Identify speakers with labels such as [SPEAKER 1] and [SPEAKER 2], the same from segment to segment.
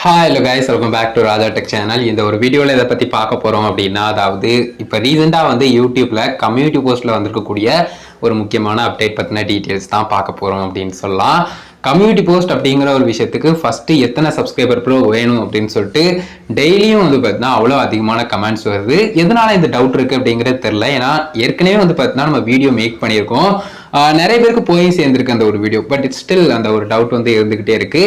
[SPEAKER 1] Hello guys, welcome back to Raja tech channel. இந்த ஒரு வீடியோவில் இதை பற்றி பார்க்க போகிறோம் அப்படின்னா, அதாவது இப்போ ரீசெண்டாக வந்து யூடியூப்பில் கம்யூனிட்டி போஸ்ட்டில் வந்திருக்கக்கூடிய ஒரு முக்கியமான அப்டேட் பற்றின டீட்டெயில்ஸ் தான் பார்க்க போகிறோம் அப்படின்னு சொல்லலாம். கம்யூனிட்டி போஸ்ட் அப்படிங்கிற ஒரு விஷயத்துக்கு ஃபஸ்ட்டு எத்தனை சப்ஸ்கிரைபர் ப்ரோ வேணும் அப்படின்னு சொல்லிட்டு டெய்லியும் வந்து பார்த்தீங்கன்னா அவ்வளோ அதிகமான கமெண்ட்ஸ் வருது. எதனால இந்த டவுட் இருக்குது அப்படிங்கிறது தெரில. ஏன்னா ஏற்கனவே வந்து பார்த்தீங்கன்னா நம்ம வீடியோ மேக் பண்ணியிருக்கோம், நிறைய பேருக்கு போய் சேர்ந்துருக்கு அந்த ஒரு வீடியோ. பட் இட்ஸ் ஸ்டில் அந்த ஒரு டவுட் வந்து இருந்துகிட்டே இருக்கு.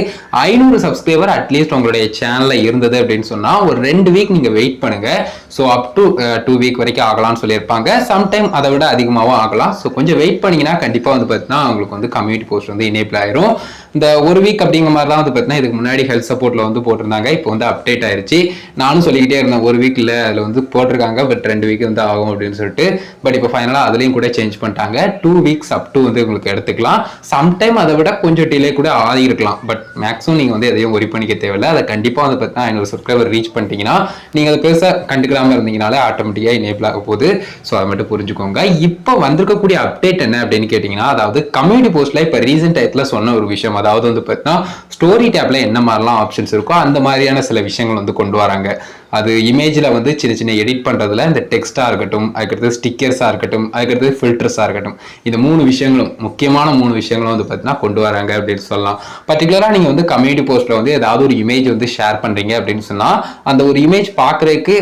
[SPEAKER 1] 500 சப்ஸ்கிரைபர் அட்லீஸ்ட் உங்களுடைய சேனல்ல இருந்தது அப்படின்னு சொன்னா ஒரு 2 வீக் நீங்க வெயிட் பண்ணுங்க. ஸோ அப் டு 2 வீக் வரைக்கும் ஆகலாம்னு சொல்லியிருப்பாங்க. சம்டைம் அதை விட அதிகமாகவும் ஆகலாம். ஸோ கொஞ்சம் வெயிட் பண்ணீங்கன்னா கண்டிப்பா வந்து பார்த்தீங்கன்னா உங்களுக்கு வந்து கம்யூனிட்டி போஸ்ட் வந்து எனேபிள் ஆயிரும். இந்த ஒரு வீக் அப்படிங்கிற மாதிரி தான் வந்து பார்த்தீங்கன்னா இதுக்கு முன்னாடி ஹெல்த் சப்போர்ட்ல வந்து போட்டிருந்தாங்க. இப்போ வந்து அப்டேட் ஆயிருச்சு. நானும் சொல்லிக்கிட்டே இருந்தேன் ஒரு வீக் இல்லை அதில் வந்து போட்டிருக்காங்க, பட் 2 வீக் வந்து ஆகும் அப்படின்னு சொல்லிட்டு. பட் இப்போ ஃபைனலாக அதுலேயும் கூட சேஞ்ச் பண்ணிட்டாங்க. 2 வீக்ஸ் அப் டு வந்து உங்களுக்கு எடுத்துக்கலாம். சம்டைம் அதை விட கொஞ்சம் டிலே கூட ஆகிருக்கலாம். பட் மேக்ஸிமம் நீங்கள் வந்து எதையும் ஒரி பண்ணிக்க தேவையில்லை. அதை கண்டிப்பாக வந்து பார்த்தீங்கன்னா 500 சப்ஸ்கிரைபர் ரீச் பண்ணிட்டீங்கன்னா நீங்கள் அதை பெருசாக கண்டுக்கிறாமல் இருந்தீங்கனாலே ஆட்டோமேட்டிக்காக எனேபிள் ஆக போகுது. ஸோ அதை மட்டும் புரிஞ்சுக்கோங்க. இப்போ வந்திருக்கக்கூடிய அப்டேட் என்ன அப்படின்னு கேட்டிங்கன்னா, அதாவது கம்யூனிட்டி போஸ்ட்ல இப்போ ரீசெண்ட் டயத்தில் சொன்ன ஒரு விஷயம், அதாவது வந்து பார்த்தீங்கன்னா ஸ்டோரி டேப்ல என்ன மாதிரிலாம் ஆப்ஷன்ஸ் இருக்கோ அந்த மாதிரியான சில விஷயங்கள் வந்து கொண்டு வராங்க. அது இமேஜில் வந்து சின்ன சின்ன எடிட் பண்ணுறதுல இந்த டெக்ஸ்ட்டாக இருக்கட்டும், அதுக்கடுத்து ஸ்டிக்கர்ஸாக இருக்கட்டும், அதுக்கடுத்து ஃபில்டர்ஸாக இருக்கட்டும், இந்த 3 விஷயங்களும் முக்கியமான 3 விஷயங்களும் வந்து பார்த்தீங்கன்னா கொண்டு வராங்க அப்படின்னு சொல்லலாம். பர்டிகுலராக நீங்கள் வந்து கம்யூனிட்டி போஸ்ட்டில் வந்து ஏதாவது ஒரு இமேஜ் வந்து ஷேர் பண்ணுறீங்க அப்படின்னு சொன்னால் அந்த ஒரு இமேஜ் பார்க்குறதுக்கு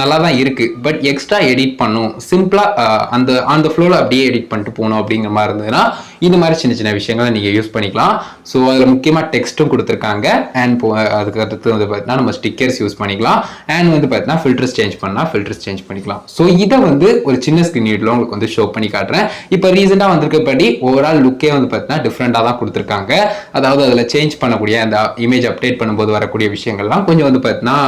[SPEAKER 1] நல்லா தான் இருக்குது. பட் எக்ஸ்ட்ரா எடிட் பண்ணும், சிம்பிளாக அந்த ஃப்ளோவில் அப்படியே எடிட் பண்ணிட்டு போகணும் அப்படிங்கிற மாதிரி இருந்ததுன்னா இந்த மாதிரி சின்ன சின்ன விஷயங்களை நீங்கள் யூஸ் பண்ணிக்கலாம். ஸோ அதில் முக்கியமாக டெக்ஸ்ட்டும் கொடுத்துருக்காங்க. அண்ட் அதுக்கு அடுத்து வந்து பார்த்தீங்கன்னா நம்ம ஸ்டிக்கர்ஸ் யூஸ் பண்ணிக்கலாம். அண்ட் வந்து பார்த்தீங்கன்னா ஃபில்டர்ஸ் சேஞ்ச் பண்ணால் ஃபில்டர்ஸ் சேஞ்ச் பண்ணிக்கலாம். ஸோ இதை வந்து ஒரு சின்ன ஸ்கிரீன் வீடியோவில் உங்களுக்கு வந்து ஷோ பண்ணி காட்டுறேன். இப்போ ரீசெண்டாக வந்திருக்கப்படி ஓவரால் லுக்கே வந்து பார்த்தீங்கன்னா டிஃப்ரெண்டாக தான் கொடுத்துருக்காங்க. அதாவது அதில் சேஞ்ச் பண்ணக்கூடிய அந்த இமேஜ் அப்டேட் பண்ணும்போது வரக்கூடிய விஷயங்கள்லாம் கொஞ்சம் வந்து பார்த்தீங்கன்னா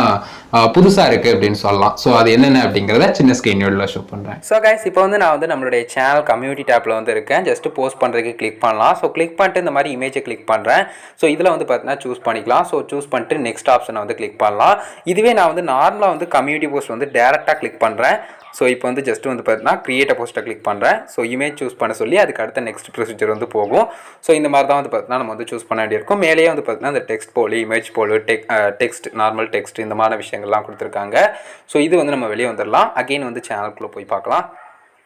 [SPEAKER 1] புதுசாக இருக்குது அப்படின்னு சொல்லலாம். ஸோ அது என்னென்ன அப்படிங்கிறத சின்ன ஸ்கிரீன் வீடியோவில் ஷோ பண்ணுறேன்.
[SPEAKER 2] ஸோ கைஸ், இப்போ வந்து நான் வந்து நம்மளுடைய சேனல் கம்யூனிட்டி டேப்பில் வந்து இருக்கேன். ஜஸ்ட் போஸ்ட் பண்ணுறதுக்கு கிளிக் பண்ணலாம். ஸோ கிளிக் பண்ணிட்டு இந்த மாதிரி இமேஜை கிளிக் பண்ணுறேன். ஸோ இதில் வந்து பார்த்தீங்கன்னா சூஸ் பண்ணிக்கலாம். ஸோ சூஸ் பண்ணிட்டு நெக்ஸ்ட் ஆப்ஷனை வந்து கிளிக் பண்ணலாம். இதுவே நான் வந்து நார்மலாக வந்து கம்யூனிட்டி போஸ்ட் வந்து டேரெக்டாக கிளிக் பண்ணுறேன். ஸோ இப்போ வந்து ஜஸ்ட் வந்து பார்த்தீங்கன்னா கிரியேட் போஸ்ட்டை கிளிக் பண்ணுறேன். ஸோ இமேஜ் சூஸ் பண்ண சொல்லி அதுக்கு அடுத்த நெக்ஸ்ட் ப்ரொசீஜர் வந்து போகும். ஸோ இந்த மாதிரி தான் வந்து பார்த்தீங்கன்னா நம்ம வந்து சூஸ் பண்ண வேண்டியிருக்கும். மேலேயே வந்து பார்த்தீங்கன்னா இந்த டெக்ஸ்ட் போலி, இமேஜ் போலு, டெக்ஸ்ட், நார்மல் டெக்ஸ்ட், இந்த மாதிரி விஷயங்கள்லாம் கொடுத்துருக்காங்க. ஸோ இது வந்து நம்ம வெளியே வந்துடலாம். அகெயின் வந்து சேனலுக்குள்ளே போய் பார்க்கலாம்.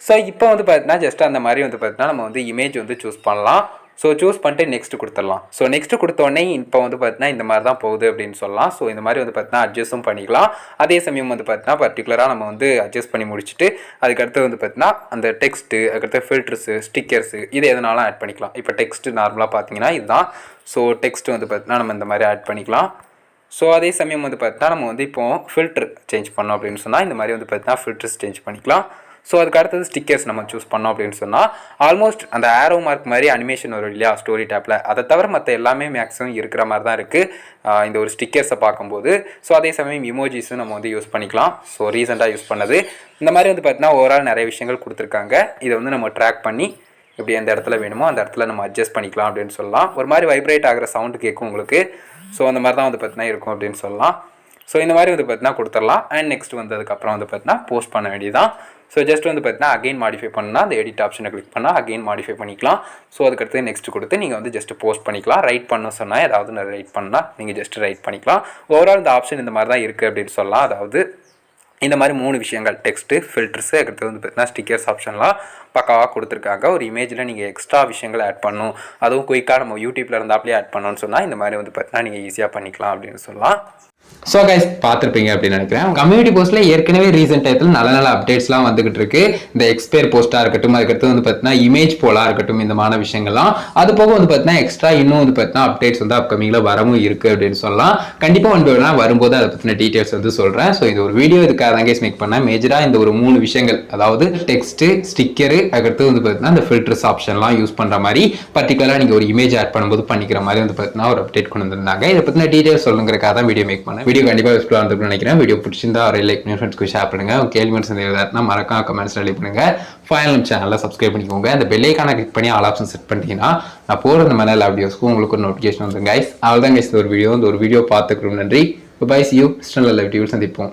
[SPEAKER 2] ஸோ இப்போ வந்து பார்த்தீங்கன்னா ஜஸ்ட் அந்த மாதிரி வந்து பார்த்தீங்கன்னா நம்ம வந்து இமேஜ் வந்து சூஸ் பண்ணலாம். ஸோ சூஸ் பண்ணிட்டு நெக்ஸ்ட் கொடுத்துடலாம். ஸோ நெக்ஸ்ட் கொடுத்தோடனே இப்போ வந்து பார்த்தீங்கன்னா இந்த மாதிரி தான் போகுது அப்படின்னு சொல்லலாம். ஸோ இந்த மாதிரி வந்து பார்த்தீங்கன்னா அட்ஜஸ்ட்டும் பண்ணிக்கலாம். அதே சமயம் வந்து பார்த்தீங்கன்னா பர்டிகுலராக நம்ம வந்து அட்ஜஸ்ட் பண்ணி முடிச்சுட்டு அதுக்கடுத்து வந்து பார்த்தீங்கன்னா அந்த டெக்ஸ்ட்டு, அதுக்கடுத்து ஃபில்டர்ஸு, ஸ்டிக்கர்ஸு, இது எதனாலும் ஆட் பண்ணிக்கலாம். இப்போ டெக்ஸ்ட்டு நார்மலாக பார்த்தீங்கன்னா இதுதான். ஸோ டெக்ஸ்ட் வந்து பார்த்தீங்கன்னா நம்ம இந்த மாதிரி ஆட் பண்ணிக்கலாம். ஸோ அதே சமயம் வந்து பார்த்தீங்கன்னா நம்ம வந்து இப்போ ஃபில்டர் சேஞ்ச் பண்ணோம் அப்படின்னு சொன்னால் இந்த மாதிரி வந்து பார்த்தீங்கன்னா ஃபில்டர்ஸ் சேஞ்ச் பண்ணிக்கலாம். ஸோ அதுக்கு அடுத்தது ஸ்டிக்கர்ஸ் நம்ம சூஸ் பண்ணோம் அப்படின்னு சொன்னால் ஆல்மோஸ்ட் அந்த ஆரோ மார்க் மாதிரி அனிமேஷன் வரும் இல்லையா ஸ்டோரி டேப்பில், அதை தவிர மற்ற எல்லாமே மேக்ஸிமம் இருக்கிற மாதிரி தான் இருக்குது இந்த ஒரு ஸ்டிக்கர்ஸை பார்க்கும்போது. ஸோ அதே சமயம் இமோஜிஸும் நம்ம வந்து யூஸ் பண்ணிக்கலாம். ஸோ ரீசெண்டாக யூஸ் பண்ணது இந்த மாதிரி வந்து பார்த்தீங்கன்னா ஓவரால் நிறைய விஷயங்கள் கொடுத்துருக்காங்க. இதை வந்து நம்ம ட்ராக் பண்ணி எப்படி எந்த இடத்துல வேணுமோ அந்த இடத்துல நம்ம அட்ஜஸ்ட் பண்ணிக்கலாம் அப்படின்னு சொல்லலாம். ஒரு மாதிரி வைப்ரேட் ஆகிற சவுண்டு கேட்கும் உங்களுக்கு. ஸோ அந்த மாதிரி தான் வந்து பார்த்தீங்கன்னா இருக்கும் அப்படின்னு சொல்லலாம். ஸோ இந்த மாதிரி வந்து பார்த்தீங்கன்னா கொடுத்துடலாம். அண்ட் நெக்ஸ்ட் வந்து அதுக்கப்புறம் வந்து பார்த்தீங்கன்னா போஸ்ட் பண்ண வேண்டியதான். ஸோ ஜஸ்ட் வந்து பார்த்தீங்கன்னா அகெயின் மாடிஃபை பண்ணால் அந்த எடிட் ஆப்ஷனை கிளிக் பண்ணால் அகெயின் மாடிஃபை பண்ணிக்கலாம். ஸோ அதுக்கடுத்து நெக்ஸ்ட் கொடுத்து நீங்கள் வந்து ஜஸ்ட் போஸ்ட் பண்ணிக்கலாம். ரைட் பண்ண சொன்னால் ஏதாவது நான் ரைட் பண்ணால் நீங்கள் ஜஸ்ட் ரைட் பண்ணிக்கலாம். ஓவரால் இந்த ஆப்ஷன் இந்த மாதிரி தான் இருக்குது அப்படின்னு சொல்லலாம். அதாவது இந்த மாதிரி 3 விஷயங்கள் டெக்ஸ்ட்டு, ஃபில்டர்ஸு, அதுக்கடுத்து வந்து பார்த்தீங்கன்னா ஸ்டிக்கர்ஸ் ஆப்ஷன்லாம் பக்காவாக கொடுத்துருக்காங்க. ஒரு இமேஜில் நீங்கள் எக்ஸ்ட்ரா விஷயங்களை ஆட் பண்ணணும், அதுவும் குயிக்காக நம்ம யூடியூப்பில் இருந்தாப்லேயே ஆட் பண்ணணும்னு சொன்னால் இந்த மாதிரி வந்து பார்த்தீங்கன்னா நீங்கள் ஈஸியாக பண்ணிக்கலாம் அப்படின்னு சொல்லலாம்.
[SPEAKER 1] ஸோ கைஸ் பார்த்துருப்பீங்க அப்படின்னு நினைக்கிறேன். கம்யூனிட்டி போஸ்ட்டில் ஏற்கனவே ரீசெண்ட் டயத்தில் நல்ல நல்ல அப்டேட்ஸ்லாம் வந்துகிட்டு இருக்கு. இந்த எக்ஸ்பயர் போஸ்ட்டாக இருக்கட்டும், அதுக்கடுத்து வந்து பார்த்தீங்கன்னா இமேஜ் போலாக இருக்கட்டும், இந்த மாதிரி விஷயங்கள்லாம். அது போக வந்து பார்த்தீங்கன்னா எக்ஸ்ட்ரா இன்னும் வந்து பார்த்தீங்கன்னா அப்டேட்ஸ் வந்து அப்கமிங்கில் வரவும் இருக்குது அப்படின்னு சொல்லலாம். கண்டிப்பாக வந்து வரும்போது அதை பற்றின டீட்டெயில்ஸ் வந்து சொல்கிறேன். ஸோ இது ஒரு வீடியோ இதுக்காக தான் கைஸ் மேக் பண்ணேன். மேஜராக இந்த ஒரு 3 விஷயங்கள், அதாவது டெக்ஸ்ட்டு, ஸ்டிக்கரு, அதுக்கடுத்து வந்து பார்த்தீங்கன்னா இந்த ஃபில்டர்ஸ் ஆப்ஷன்லாம் யூஸ் பண்ணுற மாதிரி பர்டிகுலராக நீங்கள் ஒரு இமேஜ் ஆட் பண்ணும்போது பண்ணிக்கிற மாதிரி வந்து பார்த்தீங்கன்னா ஒரு அப்டேட் கொண்டு வந்திருந்தாங்க. இதை பற்றின டீட்டெயில்ஸ் சொல்லுங்கிறக்காக தான் வீடியோ மேக் பண்ணேன். வீடியோ கண்டிப்பாக யூஸ்ஃபுல்லாக இருந்திருக்குன்னு நினைக்கிறேன். வீடியோ பிடிச்சிருந்தா ஒரு லைக் பண்ணி ஃப்ரெண்ட்ஸ்க்கு ஷேர் பண்ணுங்க. கேள்வி இருந்தால் மறக்காம கமெண்ட்ஸ் ரெடி பண்ணுங்க. ஃபைனல் சேனலை சப்ஸ்கிரைப் பண்ணிக்கோங்க. அந்த பெல் ஐகானை கிளிக் பண்ணி ஆல் ஆப்ஷன் செட் பண்ணிட்டீங்கன்னா நான் போகிற இந்த மாதிரி எல்லா வீடியோஸ்க்கும் உங்களுக்கு ஒரு நோட்டிஃபிகேஷன் வந்துடும் கைஸ். அவ்வளோதான் கைஸ் இந்த ஒரு வீடியோ பார்த்துக்கிறோம். நன்றி. பை. C you. நல்ல வீடியோவில் சந்திப்போம்.